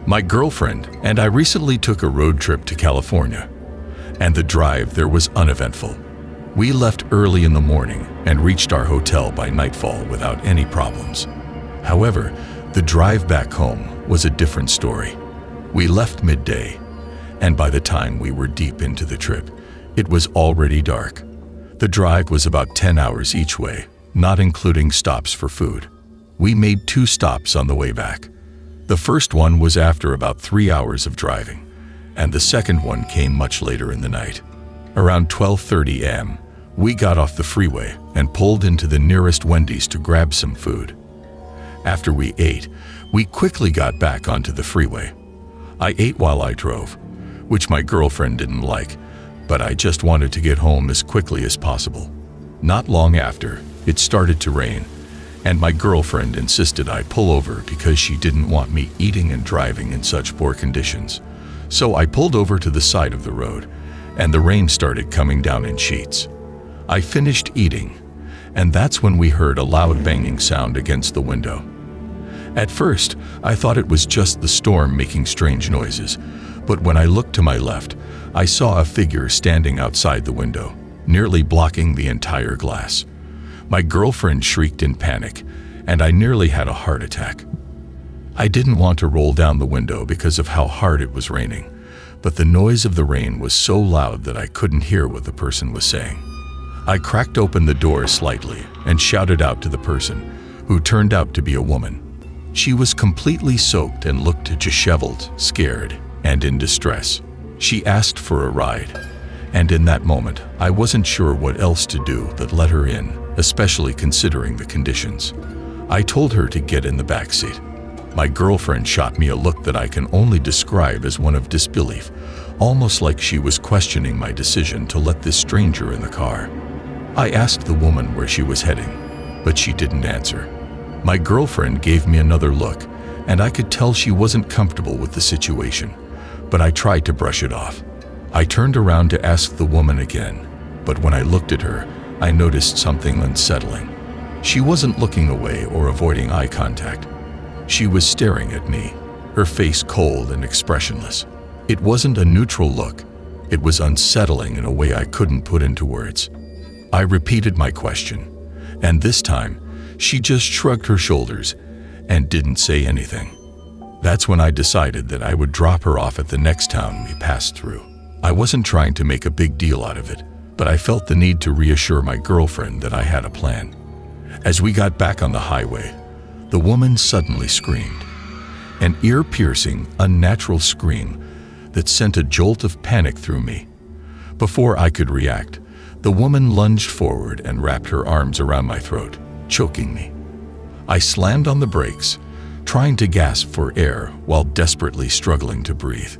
My girlfriend and I recently took a road trip to California, and the drive there was uneventful. We left early in the morning and reached our hotel by nightfall without any problems. However, the drive back home was a different story. We left midday, and by the time we were deep into the trip, it was already dark. The drive was about 10 hours each way, not including stops for food. We made 2 stops on the way back. The first one was after about 3 hours of driving, and the second one came much later in the night. Around 12:30 a.m., we got off the freeway and pulled into the nearest Wendy's to grab some food. After we ate, we quickly got back onto the freeway. I ate while I drove, which my girlfriend didn't like, but I just wanted to get home as quickly as possible. Not long after, it started to rain, and my girlfriend insisted I pull over because she didn't want me eating and driving in such poor conditions. So I pulled over to the side of the road, and the rain started coming down in sheets. I finished eating, and that's when we heard a loud banging sound against the window. At first, I thought it was just the storm making strange noises, but when I looked to my left, I saw a figure standing outside the window, nearly blocking the entire glass. My girlfriend shrieked in panic, and I nearly had a heart attack. I didn't want to roll down the window because of how hard it was raining, but the noise of the rain was so loud that I couldn't hear what the person was saying. I cracked open the door slightly and shouted out to the person, who turned out to be a woman. She was completely soaked and looked disheveled, scared, and in distress. She asked for a ride, and in that moment, I wasn't sure what else to do but let her in, especially considering the conditions. I told her to get in the back seat. My girlfriend shot me a look that I can only describe as one of disbelief, almost like she was questioning my decision to let this stranger in the car. I asked the woman where she was heading, but she didn't answer. My girlfriend gave me another look, and I could tell she wasn't comfortable with the situation, but I tried to brush it off. I turned around to ask the woman again, but when I looked at her, I noticed something unsettling. She wasn't looking away or avoiding eye contact. She was staring at me, her face cold and expressionless. It wasn't a neutral look. It was unsettling in a way I couldn't put into words. I repeated my question, and this time, she just shrugged her shoulders and didn't say anything. That's when I decided that I would drop her off at the next town we passed through. I wasn't trying to make a big deal out of it, but I felt the need to reassure my girlfriend that I had a plan. As we got back on the highway, the woman suddenly screamed. An ear-piercing, unnatural scream that sent a jolt of panic through me. Before I could react, the woman lunged forward and wrapped her arms around my throat, choking me. I slammed on the brakes, trying to gasp for air while desperately struggling to breathe.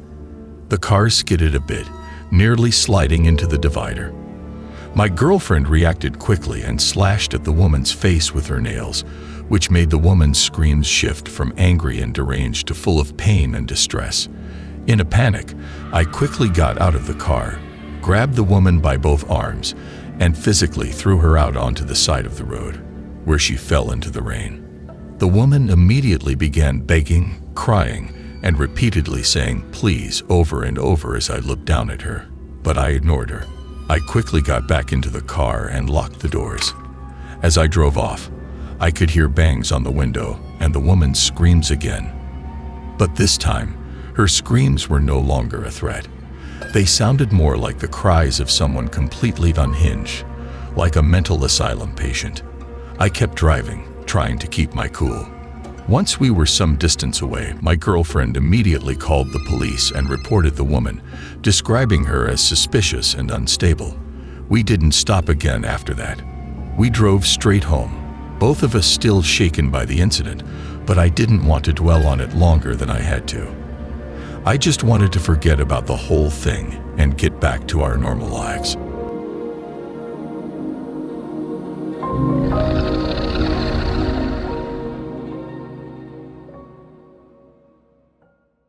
The car skidded a bit, nearly sliding into the divider. My girlfriend reacted quickly and slashed at the woman's face with her nails, which made the woman's screams shift from angry and deranged to full of pain and distress. In a panic, I quickly got out of the car, grabbed the woman by both arms, and physically threw her out onto the side of the road, where she fell into the rain. The woman immediately began begging, crying, and repeatedly saying please over and over as I looked down at her, but I ignored her. I quickly got back into the car and locked the doors. As I drove off, I could hear bangs on the window and the woman's screams again. But this time, her screams were no longer a threat. They sounded more like the cries of someone completely unhinged, like a mental asylum patient. I kept driving, trying to keep my cool. Once we were some distance away, my girlfriend immediately called the police and reported the woman, describing her as suspicious and unstable. We didn't stop again after that. We drove straight home, both of us still shaken by the incident, but I didn't want to dwell on it longer than I had to. I just wanted to forget about the whole thing and get back to our normal lives.